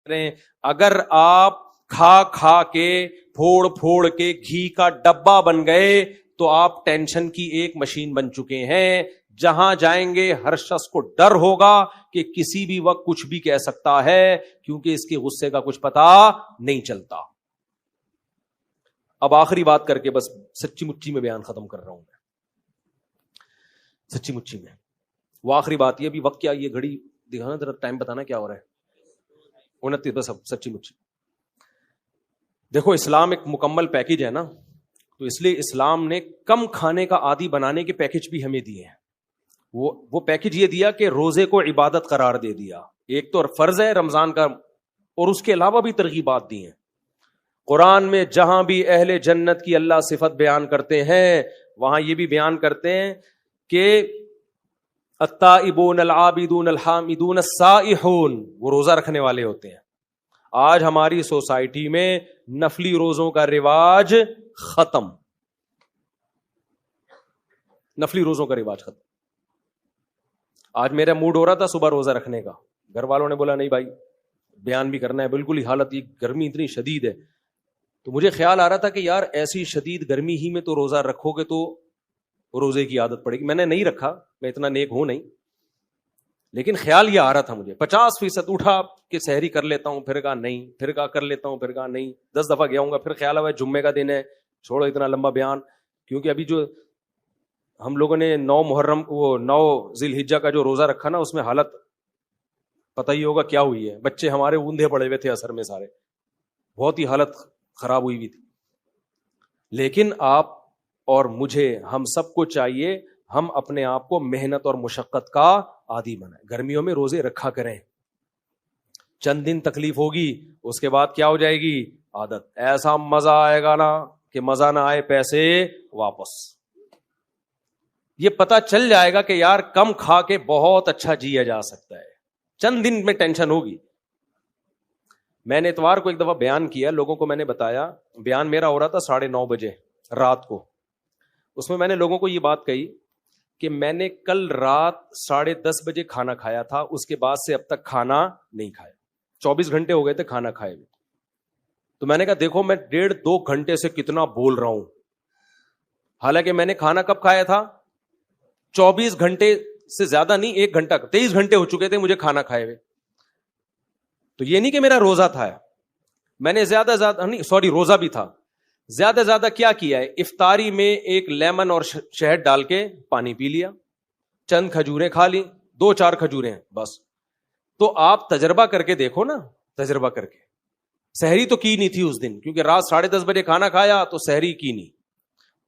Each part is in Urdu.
اگر آپ کھا کھا کے پھوڑ پھوڑ کے گھی کا ڈبہ بن گئے تو آپ ٹینشن کی ایک مشین بن چکے ہیں. جہاں جائیں گے ہر شخص کو ڈر ہوگا کہ کسی بھی وقت کچھ بھی کہہ سکتا ہے, کیونکہ اس کے غصے کا کچھ پتا نہیں چلتا. اب آخری بات کر کے بس سچی مچی میں بیان ختم کر رہا ہوں میں, سچی مچی میں. وہ آخری بات یہ, بھی وقت کیا, یہ گھڑی دکھانا ذرا, ٹائم بتانا کیا ہو رہا ہے, 29. بس سچی مچی دیکھو, اسلام ایک مکمل پیکج ہے نا, تو اس لیے اسلام نے کم کھانے کا عادی بنانے کے پیکج بھی ہمیں دیے ہیں. وہ پیکج یہ دیا کہ روزے کو عبادت قرار دے دیا, ایک تو فرض ہے رمضان کا, اور اس کے علاوہ بھی ترغیبات دی ہیں. قرآن میں جہاں بھی اہل جنت کی اللہ صفت بیان کرتے ہیں وہاں یہ بھی بیان کرتے ہیں کہ التائبون العابدون الحامدون السائحون, وہ روزہ رکھنے والے ہوتے ہیں. آج ہماری سوسائٹی میں نفلی روزوں کا رواج ختم, نفلی روزوں کا رواج ختم. آج میرا موڈ ہو رہا تھا صبح روزہ رکھنے کا, گھر والوں نے بولا نہیں بھائی بیان بھی کرنا ہے, بالکل ہی حالت, یہ گرمی اتنی شدید ہے. تو مجھے خیال آ رہا تھا کہ یار ایسی شدید گرمی ہی میں تو روزہ رکھو گے تو روزے کی عادت پڑے گی. میں نے نہیں رکھا, میں اتنا نیک ہوں نہیں, لیکن خیال یہ آ رہا تھا مجھے. 50% اٹھا کہ سحری کر لیتا ہوں, پھر کہا نہیں, پھر کہا کر لیتا ہوں, پھر کہا نہیں, 10 دفعہ گیا ہوں گا, پھر خیال آیا جمعے کا دن ہے, چھوڑو اتنا لمبا بیان. کیونکہ ابھی جو ہم لوگوں نے 9 محرم, وہ 9 ذی الحجہ کا جو روزہ رکھا نا, اس میں حالت پتہ ہی ہوگا کیا ہوئی ہے. بچے ہمارے اوندھے پڑے ہوئے تھے اثر میں سارے, بہت ہی حالت خراب ہوئی ہوئی تھی. لیکن آپ اور مجھے, ہم سب کو چاہیے ہم اپنے آپ کو محنت اور مشقت کا عادی بنائیں. گرمیوں میں روزے رکھا کریں, چند دن تکلیف ہوگی, اس کے بعد کیا ہو جائے گی عادت. ایسا مزہ آئے گا نا کہ مزہ نہ آئے پیسے واپس. یہ پتا چل جائے گا کہ یار کم کھا کے بہت اچھا جیا جا سکتا ہے, چند دن میں ٹینشن ہوگی. میں نے اتوار کو ایک دفعہ بیان کیا, لوگوں کو میں نے بتایا, بیان میرا ہو رہا تھا 9:30 بجے رات کو. اس میں نے لوگوں کو یہ بات کہی کہ میں نے کل رات 10:30 بجے کھانا کھایا تھا, اس کے بعد سے اب تک کھانا نہیں کھایا. 24 گھنٹے ہو گئے تھے کھانا کھائے ہوئے. تو میں نے کہا دیکھو میں 1.5-2 گھنٹے سے کتنا بول رہا ہوں, حالانکہ میں نے کھانا کب کھایا تھا 24 گھنٹے سے زیادہ نہیں, 1 گھنٹہ, 23 گھنٹے ہو چکے تھے مجھے کھانا کھائے ہوئے. تو یہ نہیں کہ میرا روزہ تھا, میں نے زیادہ نہیں, سوری روزہ بھی تھا. زیادہ کیا کیا ہے, افطاری میں ایک لیمن اور شہد ڈال کے پانی پی لیا, چند کھجوریں کھا لی, 2-4 کھجوریں بس. تو آپ تجربہ کر کے دیکھو نا, تجربہ کر کے. سحری تو کی نہیں تھی اس دن, کیونکہ رات 10:30 بجے کھانا کھایا تو سحری کی نہیں.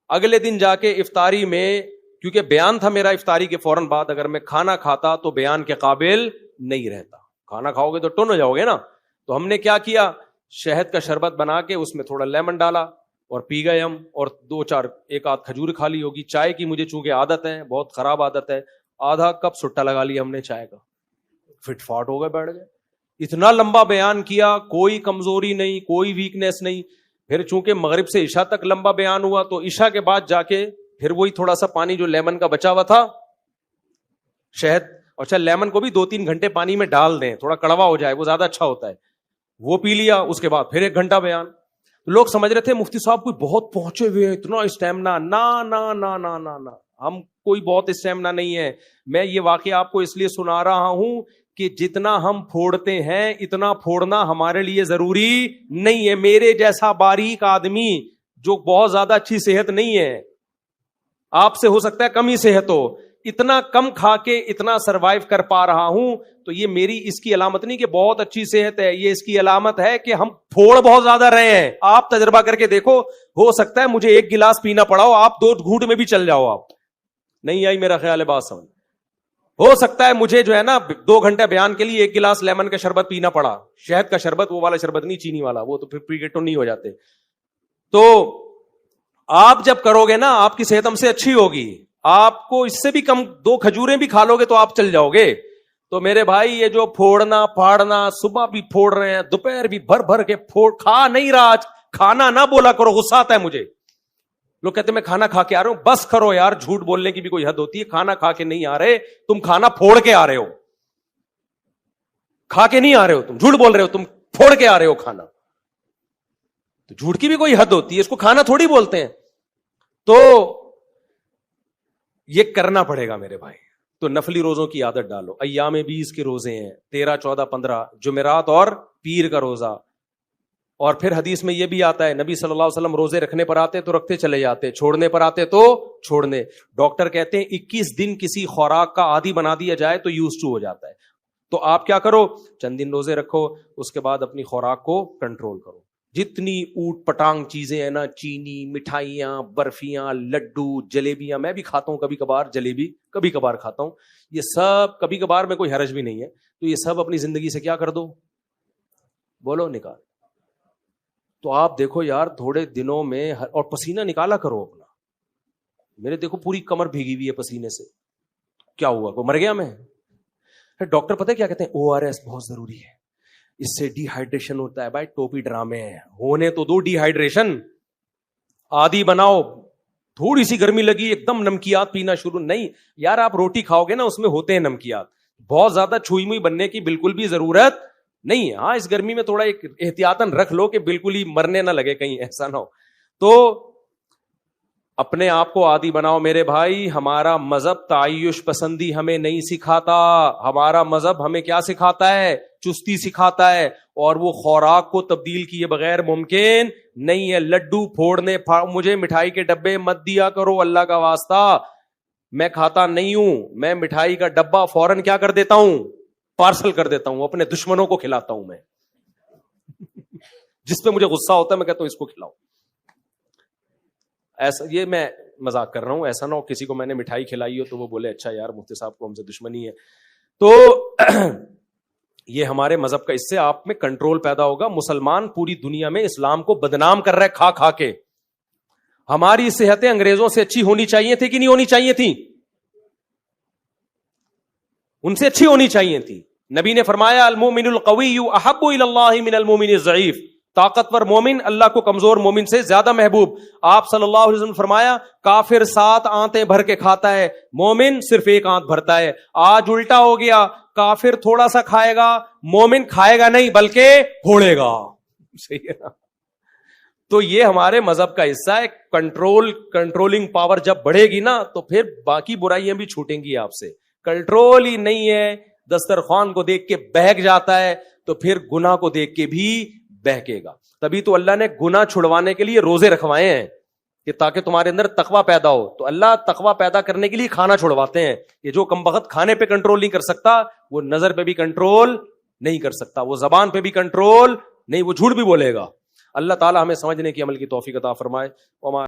اگلے دن جا کے افطاری میں, کیونکہ بیان تھا میرا افطاری کے فوراً بعد, اگر میں کھانا کھاتا تو بیان کے قابل نہیں رہتا. کھانا کھاؤ گے تو ٹن ہو جاؤ گے نا. تو ہم نے کیا کیا, شہد کا شربت بنا کے اس میں تھوڑا لیمن ڈالا اور پی گئے ہم, اور 1-8 کھجور کھا لی ہوگی. چائے کی مجھے چونکہ عادت ہے, بہت خراب عادت ہے, آدھا کپ سٹا لگا لیا ہم نے چائے کا, فٹ فاٹ ہو گئے, بیٹھ گئے. اتنا لمبا بیان کیا, کوئی کمزوری نہیں, کوئی ویکنیس نہیں. پھر چونکہ مغرب سے عشاء تک لمبا بیان ہوا, تو عشاء کے بعد جا کے پھر وہی تھوڑا سا پانی جو لیمن کا بچا ہوا تھا, شہد, اچھا لیمن کو بھی 2-3 گھنٹے پانی میں ڈال دیں, تھوڑا کڑوا ہو جائے, وہ زیادہ اچھا ہوتا ہے, وہ پی لیا. اس کے بعد پھر 1 گھنٹہ بیان. لوگ سمجھ رہے تھے مفتی صاحب کوئی بہت پہنچے ہوئے ہیں, اتنا اسٹیمنا. نا, ہم کوئی بہت اسٹیمنا نہیں ہے. میں یہ واقعہ آپ کو اس لیے سنا رہا ہوں کہ جتنا ہم پھوڑتے ہیں اتنا پھوڑنا ہمارے لیے ضروری نہیں ہے. میرے جیسا باریک آدمی جو بہت زیادہ اچھی صحت نہیں ہے, آپ سے ہو سکتا ہے کم ہی صحت ہو, اتنا کم کھا کے اتنا سروائیو کر پا رہا ہوں, تو یہ میری اس کی علامت نہیں کہ بہت اچھی صحت ہے, یہ اس کی علامت ہے کہ ہم پھوڑ بہت زیادہ رہے ہیں. آپ تجربہ کر کے دیکھو, ہو سکتا ہے مجھے 1 گلاس پینا پڑا ہو, آپ 2 گھونٹ میں بھی چل جاؤ. آپ نہیں آئی میرا خیال ہے بات سمجھ. ہو سکتا ہے مجھے جو ہے نا 2 گھنٹے بیان کے لیے 1 گلاس لیمن کا شربت پینا پڑا, شہد کا شربت, وہ والا شربت نہیں چینی والا, وہ تو پھر پی کے ٹن نہیں ہو جاتے. تو آپ جب کرو گے نا آپ کی صحت ہم سے اچھی ہوگی. آپ کو اس سے بھی کم 2 کھجوریں بھی کھا لو گے تو آپ چل جاؤ گے. تو میرے بھائی یہ جو پھوڑنا پھاڑنا, صبح بھی پھوڑ رہے ہیں, دوپہر بھی بھر کے پھوڑ, کھا نہیں رہا, کھانا نہ بولا کرو, غصہ آتا ہے مجھے. لوگ کہتے ہیں میں کھانا کھا کے آ رہا ہوں, بس کرو یار, جھوٹ بولنے کی بھی کوئی حد ہوتی ہے. کھانا کھا کے نہیں آ رہے تم, کھانا پھوڑ کے آ رہے ہو, کھا کے نہیں آ رہے ہو تم, جھوٹ بول رہے ہو تم. پھوڑ کے آ رہے ہو کھانا. تو جھوٹ کی بھی کوئی حد ہوتی ہے, اس کو کھانا تھوڑی بولتے ہیں. تو یہ کرنا پڑے گا میرے بھائی. تو نفلی روزوں کی عادت ڈالو. ایام 20 کے روزے ہیں, 13, 14, 15 جمعرات اور پیر کا روزہ. اور پھر حدیث میں یہ بھی آتا ہے, نبی صلی اللہ علیہ وسلم روزے رکھنے پر آتے تو رکھتے چلے جاتے, چھوڑنے پر آتے تو چھوڑنے. ڈاکٹر کہتے ہیں 21 دن کسی خوراک کا عادی بنا دیا جائے تو یوز ٹو ہو جاتا ہے. تو آپ کیا کرو, چند دن روزے رکھو, اس کے بعد اپنی خوراک کو کنٹرول کرو. جتنی اوٹ پٹانگ چیزیں ہیں نا, چینی, مٹھائیاں, برفیاں, لڈو, جلیبیاں, میں بھی کھاتا ہوں کبھی کبھار, جلیبی کبھی کبھار کھاتا ہوں, یہ سب کبھی کبھار میں کوئی حرج بھی نہیں ہے. تو یہ سب اپنی زندگی سے کیا کر دو, بولو نکال. تو آپ دیکھو یار تھوڑے دنوں میں, اور پسینہ نکالا کرو اپنا. میرے دیکھو پوری کمر بھیگی ہوئی ہے پسینے سے, کیا ہوا, کو مر گیا میں؟ ڈاکٹر پتہ ہے کیا کہتے ہیں, ORS بہت ضروری ہے, اس سے ڈی ہائیڈریشن ہوتا ہے. بھائی ٹوپی ڈرامے ہیں, ہونے تو دو ڈی ہائیڈریشن, عادی بناؤ. تھوڑی سی گرمی لگی ایک دم نمکیات پینا شروع, نہیں یار آپ روٹی کھاؤ گے نا اس میں ہوتے ہیں نمکیات, بہت زیادہ چھوئی موئی بننے کی بالکل بھی ضرورت نہیں ہے. ہاں اس گرمی میں تھوڑا ایک احتیاطاً رکھ لو کہ بالکل ہی مرنے نہ لگے, کہیں ایسا نہ ہو. تو اپنے آپ کو عادی بناؤ میرے بھائی. ہمارا مذہب تعیش پسندی ہمیں نہیں سکھاتا, ہمارا مذہب ہمیں کیا سکھاتا ہے, چستی سکھاتا ہے. اور وہ خوراک کو تبدیل کیے بغیر ممکن نہیں ہے. لڈو پھوڑنے, مجھے مٹھائی کے ڈبے مت دیا کرو اللہ کا واسطہ, میں کھاتا نہیں ہوں. میں مٹھائی کا ڈبہ فوراً کیا کر دیتا ہوں, پارسل کر دیتا ہوں, اپنے دشمنوں کو کھلاتا ہوں میں. جس پہ مجھے غصہ ہوتا ہے میں کہتا ہوں اس کو کھلاؤ. ایسا, یہ میں مذاق کر رہا ہوں, ایسا نہ ہو کسی کو میں نے مٹھائی کھلائی ہو تو وہ بولے اچھا یار مفتی صاحب کو ہم سے دشمنی ہے. تو یہ ہمارے مذہب کا, اس سے آپ میں کنٹرول پیدا ہوگا. مسلمان پوری دنیا میں اسلام کو بدنام کر رہے کھا کھا کے. ہماری صحتیں انگریزوں سے اچھی ہونی چاہیے تھی کہ نہیں ہونی چاہیے تھی, ان سے اچھی ہونی چاہیے تھی. نبی نے فرمایا المؤمن القوی احب الی اللہ من المؤمن الضعیف, طاقتور مومن اللہ کو کمزور مومن سے زیادہ محبوب. آپ صلی اللہ علیہ وسلم نے فرمایا کافر 7 آنتیں بھر کے کھاتا ہے, مومن صرف 1 آنت بھرتا ہے. آج الٹا ہو گیا, کافر تھوڑا سا کھائے گا, مومن کھائے گا نہیں بلکہ پھوڑے گا. صحیح ہے نا. تو یہ ہمارے مذہب کا حصہ ہے. کنٹرولنگ پاور جب بڑھے گی نا تو پھر باقی برائیاں بھی چھوٹیں گی آپ سے. کنٹرول ہی نہیں ہے, دسترخوان کو دیکھ کے بہک جاتا ہے تو پھر گناہ کو دیکھ کے بھی بہکے گا. تبھی تو اللہ نے گناہ چھڑوانے کے لیے روزے رکھوائے ہیں کہ تاکہ تمہارے اندر تقوی پیدا ہو. تو اللہ تقوی پیدا کرنے کے لیے کھانا چھڑواتے ہیں. یہ جو کمبخت کھانے پہ کنٹرول نہیں کر سکتا وہ نظر پہ بھی کنٹرول نہیں کر سکتا, وہ زبان پہ بھی کنٹرول نہیں, وہ جھوٹ بھی بولے گا. اللہ تعالی ہمیں سمجھنے کی عمل کی توفیق عطا فرمائے.